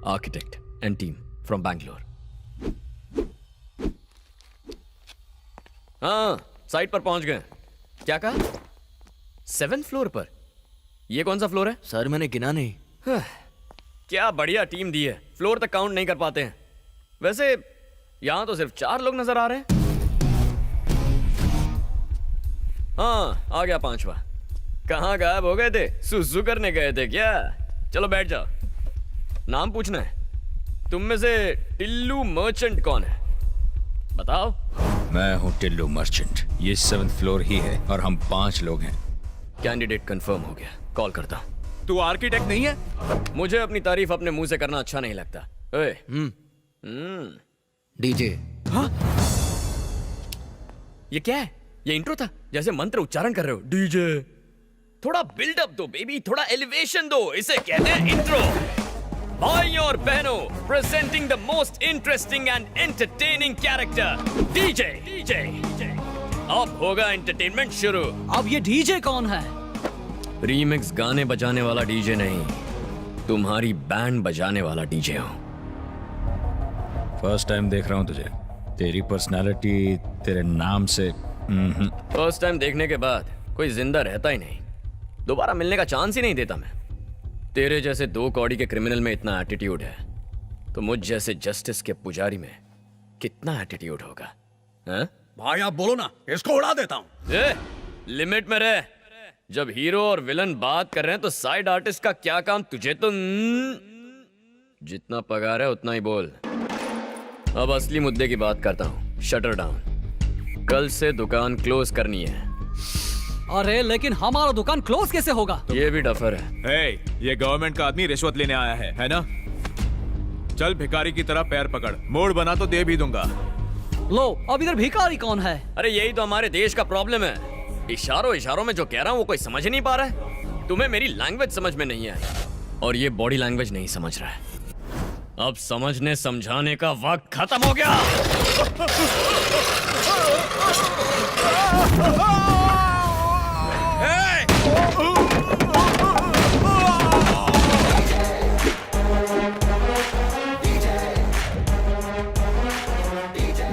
Architect and team from Bangalore. हाँ, site पर पहुंच गए। क्या कहा? 7th फ्लोर पर? ये कौन सा फ्लोर है? सर मैंने गिना नहीं। क्या बढ़िया टीम दी है, फ्लोर तक काउंट नहीं कर पाते हैं। वैसे यहां तो सिर्फ 4 लोग नजर आ रहे हैं। हाँ, आ गया 5वां। कहाँ गायब हो गए थे? सुसु करने गए थे क्या? चलो बैठ जाओ। नाम पूछना है। तुम में से टिल्लू मर्चेंट कौन है? बताओ। मैं हूँ टिल्लू मर्चेंट। ये 7th फ्लोर ही है और हम 5 लोग हैं। कैंडिडेट कंफर्म हो गया, कॉल करता हूँ। तू आर्किटेक्ट नहीं है? मुझे अपनी तारीफ अपने मुंह से करना अच्छा नहीं लगता। ओए, डीजे। हाँ? ये क्या है? ये इंट्रो था? जैसे मंत्र उच्चारण कर रहे हो। डीजे। थोड़ा बिल्डअप दो बेबी, थोड़ा एलिवेशन दो। इसे कहते हैं इंट्रो। भाइयों और बहनों, presenting the most interesting and entertaining character, DJ. DJ. अब होगा एंटरटेनमेंट शुरू। अब ये डीजे कौन है? रीमिक्स गाने बजाने वाला डीजे नहीं, तुम्हारी बैंड बजाने वाला डीजे हूं। फर्स्ट टाइम देख रहा हूँ तुझे। तेरी पर्सनालिटी तेरे नाम से फर्स्ट टाइम देखने के बाद कोई जिंदा रहता ही नहीं। दोबारा मिलने का चांस ही नहीं देता मैं। तेरे जैसे 2 कौड़ी के क्रिमिनल में इतना एटीट्यूड है, तो मुझ जैसे जस्टिस के पुजारी में कितना एटीट्यूड होगा? हाँ? भाई आप बोलो ना, इसको उड़ा देता हूँ। लिमिट में रह। जब हीरो और विलन बात कर रहे हैं तो साइड आर्टिस्ट का क्या काम? तुझे तो जितना पगार है उतना ही बोल। अब असली मुद्दे की बात करता हूँ। Shutter down. कल से दुकान क्लोज करनी है। अरे लेकिन हमारा दुकान क्लोज कैसे होगा? ये भी डफर है। ये गवर्नमेंट का आदमी रिश्वत लेने आया है ना? चल भिखारी की तरह पैर पकड़, मोड़ बना तो दे भी दूंगा। लो, अब इधर भिखारी कौन है? अरे यही तो हमारे देश का प्रॉब्लम है। इशारों में जो कह रहा हूँ वो कोई समझ नहीं पा रहा है। तुम्हें मेरी लैंग्वेज समझ में नहीं आई और ये बॉडी लैंग्वेज नहीं समझ रहा है। अब समझने समझाने का वक्त खत्म हो गया।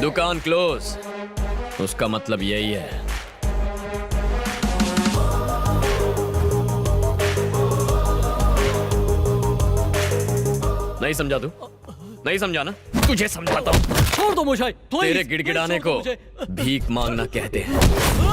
दुकान क्लोज, उसका मतलब यही है। नहीं समझा तू? नहीं समझा ना? तुझे समझाता हूँ। छोड़ दो मुझे, please, तेरे गिड़गिड़ाने छोड़ को दो मुझे। भीख मांगना कहते हैं।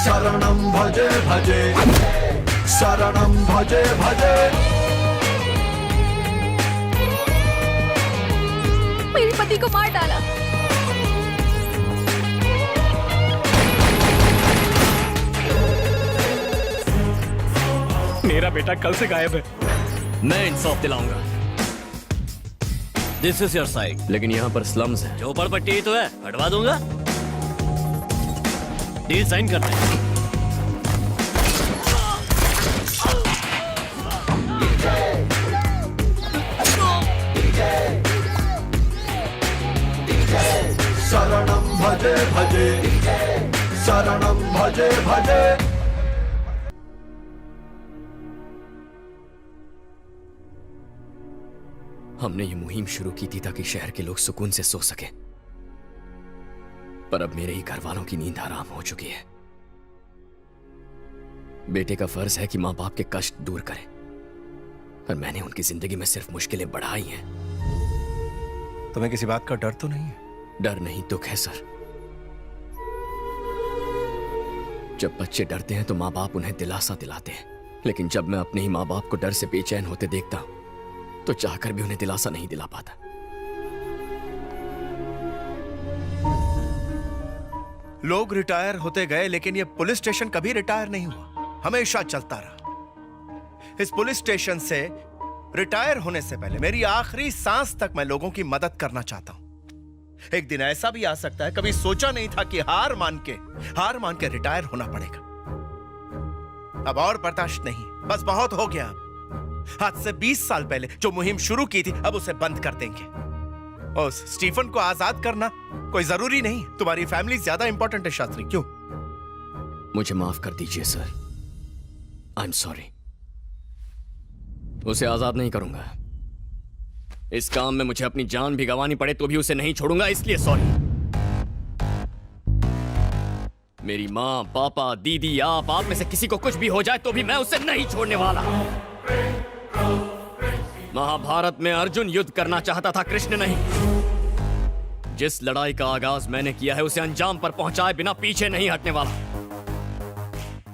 शरणं भजे भजे शरणं भजे भजे। मेरे पति को मार डाला। मेरा बेटा कल से गायब है। मैं इंसाफ दिलाऊंगा। This is your side. लेकिन यहाँ पर स्लम्स है। झोपड़पट्टी तो है, हटवा दूंगा। डील साइन करते हैं। शरणं भजे भजे शरणं भजे भजे। हमने ये मुहिम शुरू की थी ताकि शहर के लोग सुकून से सो सके, पर अब मेरे ही घर वालों की नींद हराम हो चुकी है। बेटे का फर्ज है कि मां बाप के कष्ट दूर करे, पर मैंने उनकी जिंदगी में सिर्फ मुश्किलें बढ़ाई हैं। तुम्हें किसी बात का डर तो नहीं है? डर नहीं, दुख है सर। जब बच्चे डरते हैं तो माँ बाप उन्हें दिलासा दिलाते हैं, लेकिन जब मैं अपने ही माँ बाप को डर से बेचैन होते देखता हूं तो चाहकर भी उन्हें दिलासा नहीं दिला पाता। लोग रिटायर होते गए, लेकिन ये पुलिस स्टेशन कभी रिटायर नहीं हुआ, हमेशा चलता रहा। इस पुलिस स्टेशन से रिटायर होने से पहले मेरी आखिरी सांस तक मैं लोगों की मदद करना चाहता हूं। एक दिन ऐसा भी आ सकता है, कभी सोचा नहीं था कि हार मान के रिटायर होना पड़ेगा। अब और बर्दाश्त नहीं, बस बहुत हो गया। आज से 20 साल पहले जो मुहिम शुरू की थी, अब उसे बंद कर देंगे। और स्टीफन को आजाद करना कोई जरूरी नहीं। तुम्हारी फैमिली ज्यादा इंपॉर्टेंट है शास्त्री। क्यों? मुझे माफ कर दीजिए सर, आई एम सॉरी। उसे आजाद नहीं करूंगा। इस काम में मुझे अपनी जान भी गंवानी पड़े तो भी उसे नहीं छोड़ूंगा, इसलिए सॉरी। मेरी माँ, पापा, दीदी, आप में से किसी को कुछ भी हो जाए तो भी मैं उसे नहीं छोड़ने वाला। महाभारत में अर्जुन युद्ध करना चाहता था, कृष्ण नहीं। जिस लड़ाई का आगाज मैंने किया है उसे अंजाम पर पहुंचाए बिना पीछे नहीं हटने वाला।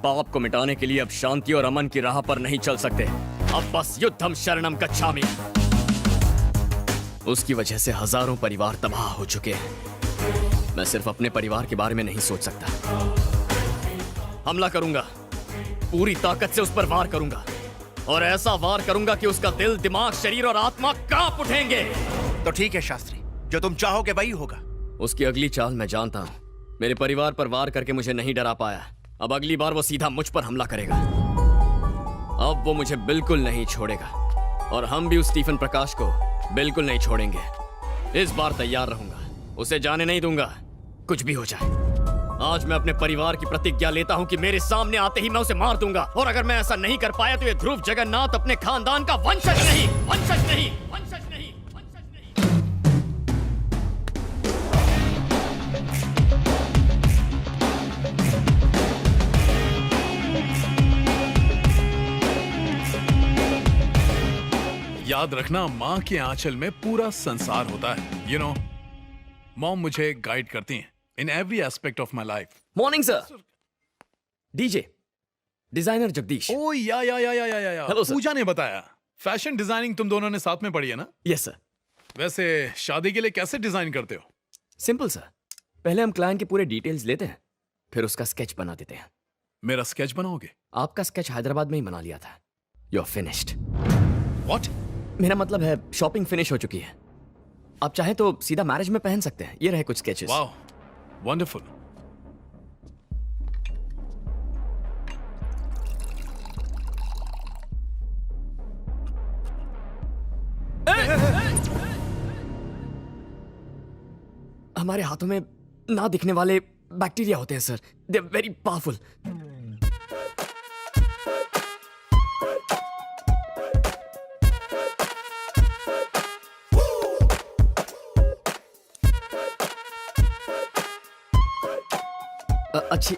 पाप को मिटाने के लिए अब शांति और अमन की राह पर नहीं चल सकते। अब बस युद्धम शरणम गच्छामि। उसकी वजह से हजारों परिवार तबाह हो चुके हैं। मैं सिर्फ अपने परिवार के बारे में नहीं सोच सकता। हमला करूंगा, पूरी ताकत से उस पर वार करूंगा, और ऐसा वार करूंगा कि उसका दिल, दिमाग, शरीर और आत्मा कांप उठेंगे। तो ठीक है शास्त्री, जो तुम चाहोगे वही होगा। उसकी अगली चाल मैं जानता हूं। मेरे परिवार पर वार करके मुझे नहीं डरा पाया, अब अगली बार वो सीधा मुझ पर हमला करेगा। अब वो मुझे बिल्कुल नहीं छोड़ेगा, और हम भी उस स्टीफन प्रकाश को बिल्कुल नहीं छोड़ेंगे। इस बार तैयार रहूंगा, उसे जाने नहीं दूंगा, कुछ भी हो जाए। आज मैं अपने परिवार की प्रतिज्ञा लेता हूं कि मेरे सामने आते ही मैं उसे मार दूंगा, और अगर मैं ऐसा नहीं कर पाया तो ये ध्रुव जगन्नाथ अपने खानदान का वंशज नहीं, वंशज नहीं, वंशज नहीं, वंशज नहीं। याद रखना, माँ के आंचल में पूरा संसार होता है। यू नो, मॉम मुझे गाइड करती हैं in every aspect of my life. Morning sir. DJ designer Jagdish. Oh yeah Hello, sir. पूजा ने बताया फैशन डिजाइनिंग तुम दोनों ने साथ में पढ़ी है ना? Yes sir. वैसे शादी के लिए कैसे डिजाइन करते हो? सिंपल सर, पहले हम क्लाइंट के पूरे डिटेल्स लेते हैं, फिर उसका स्केच बना देते हैं। मेरा स्केच बनाओगे? आपका स्केच हैदराबाद में ही बना लिया था। You are finished. व्हाट? मेरा मतलब है शॉपिंग फिनिश हो चुकी है। आप चाहे तो सीधा मैरिज में पहन सकते हैं। ये रहे कुछ स्केचेस। Wow, wonderful. हमारे हाथों में ना दिखने वाले बैक्टीरिया होते हैं sir, they are very powerful.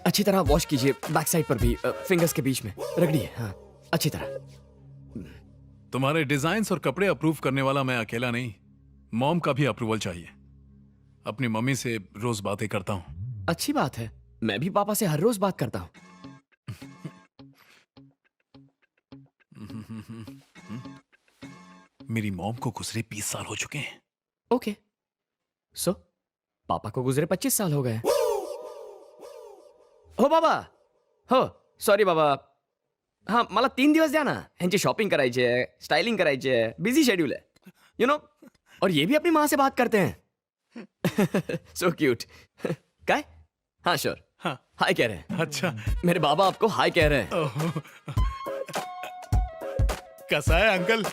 अच्छी तरह वॉश कीजिए, बैक साइड पर भी, फिंगर्स के बीच में रगड़िए। हाँ, अच्छी तरह। तुम्हारे डिजाइन्स और कपड़े अप्रूव करने वाला मैं अकेला नहीं, मॉम का भी अप्रूवल चाहिए। अपनी मम्मी से रोज बातें करता हूँ। अच्छी बात है, मैं भी पापा से हर रोज बात करता हूँ। मेरी मॉम को गुजरे 20 साल हो चुके हैं। ओके, सो पापा को गुजरे 25 साल हो गए। हो बाबा, हो सॉरी बाबा, हाँ मला 3 दिवस द्या ना, ह्यांची शॉपिंग करायची है, स्टाइलिंग करायची है, बिझी शेड्यूल है, यू नो। और ये भी अपनी माँ से बात करते हैं। So cute. काय? हाँ श्योर, हाँ हाय कह रहे हैं। अच्छा मेरे बाबा आपको हाय कह रहे हैं। ओह, कैसा है अंकल?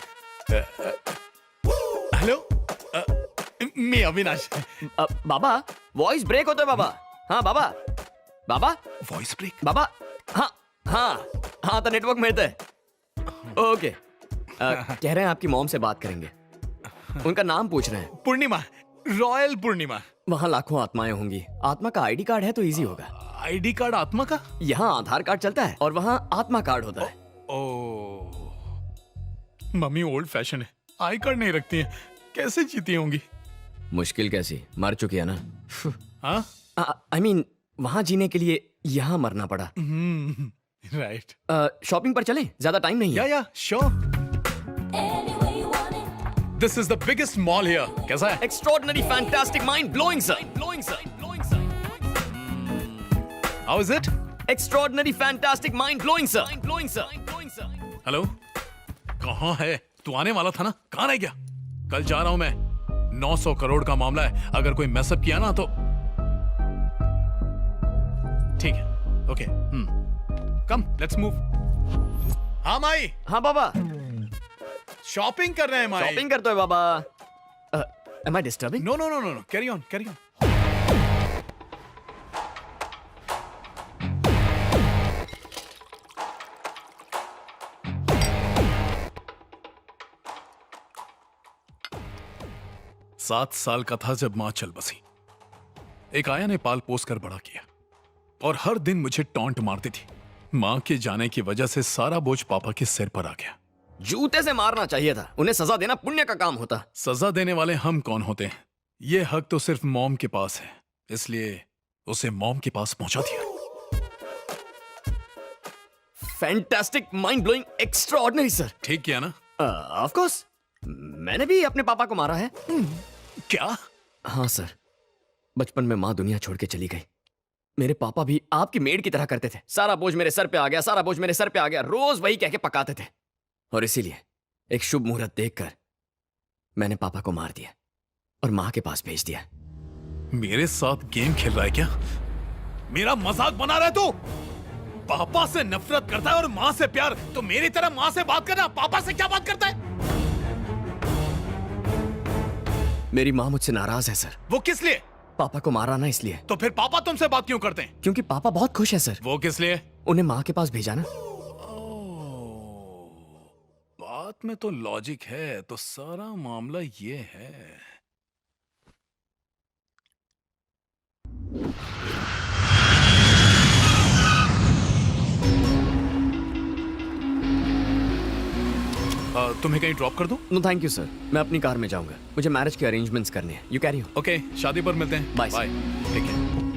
हेलो, मैं अविनाश। बाबा वॉइस ब्रेक होता है बाबा। हाँ बाबा, बाबा वॉइस ब्रेक? बाबा, हाँ हाँ हाँ, तो नेटवर्क मिलता है। ओके, कह रहे हैं आपकी मॉम से बात करेंगे, उनका नाम पूछ रहे हैं। पूर्णिमा, रॉयल पूर्णिमा। वहाँ लाखों आत्माएं होंगी, आत्मा का आईडी कार्ड है तो इजी होगा। आईडी कार्ड आत्मा का? यहाँ आधार कार्ड चलता है और वहाँ आत्मा कार्ड होता है। ओ, मम्मी ओल्ड फैशन है, आई कार्ड नहीं रखती हैं, कैसे जीती होंगी? मुश्किल कैसी, मर चुकी है ना। हाँ, आई मीन वहाँ जीने के लिए यहाँ मरना पड़ा। राइट। शॉपिंग पर चलें, ज्यादा टाइम नहीं है। या sure. This is the biggest mall here. कैसा है? Extraordinary, fantastic, mind blowing sir. Blowing sir. Blowing sir. How is it? Extraordinary, fantastic, mind blowing sir. Mind blowing sir. Blowing sir. Hello, कहाँ है? तू आने वाला था ना, कहाँ रह गया? कल जा रहा हूं मैं, 900 करोड़ का मामला है, अगर कोई मैसअप किया ना तो ठीक है। Okay, come let's move. हाँ माई, हाँ बाबा, शॉपिंग कर रहे हैं माई। शॉपिंग करते हो बाबा। Am I disturbing? No no no no, carry on carry on. सात साल का था जब मां चल बसी। एक आया ने पाल पोस कर बड़ा किया और हर दिन मुझे टॉन्ट मारती थी। मां के जाने की वजह से सारा बोझ पापा के सिर पर आ गया। जूते से मारना चाहिए था, उन्हें सजा देना पुण्य का काम होता। सजा देने वाले हम कौन होते हैं? ये हक तो सिर्फ मॉम के पास है, इसलिए उसे मॉम के पास पहुंचा दिया। Fantastic, mind blowing, extraordinary sir. ठीक किया ना? ऑफ कोर्स, मैंने भी अपने पापा को मारा है। क्या? हाँ सर, बचपन में माँ दुनिया छोड़ के चली गई। मेरे पापा भी आपकी मेड की तरह करते थे। सारा बोझ मेरे सर पे आ गया, सारा बोझ मेरे सर पे आ गया, रोज वही कह के पकाते थे। और इसीलिए एक शुभ मुहूर्त देखकर मैंने पापा को मार दिया और माँ के पास भेज दिया। मेरे साथ गेम खेल रहा है क्या? मेरा मजाक बना रहा है तू? पापा से नफरत करता है और माँ से प्यार, तो मेरी तरह माँ से बात करना, पापा से क्या बात करता है? मेरी माँ मुझसे नाराज है सर। वो किस लिए? पापा को मारा ना इसलिए। तो फिर पापा तुमसे बात क्यों करते हैं? क्योंकि पापा बहुत खुश है सर। वो किस लिए? उन्हें माँ के पास भेजा ना। बात में तो लॉजिक है, तो सारा मामला ये है। तुम्हें कहीं ड्रॉप कर दूं? नो थैंक यू सर, मैं अपनी कार में जाऊंगा। मुझे मैरिज के अरेंजमेंट्स करने हैं। You carry on. ओके, शादी पर मिलते हैं। Bye, bye. ठीक है।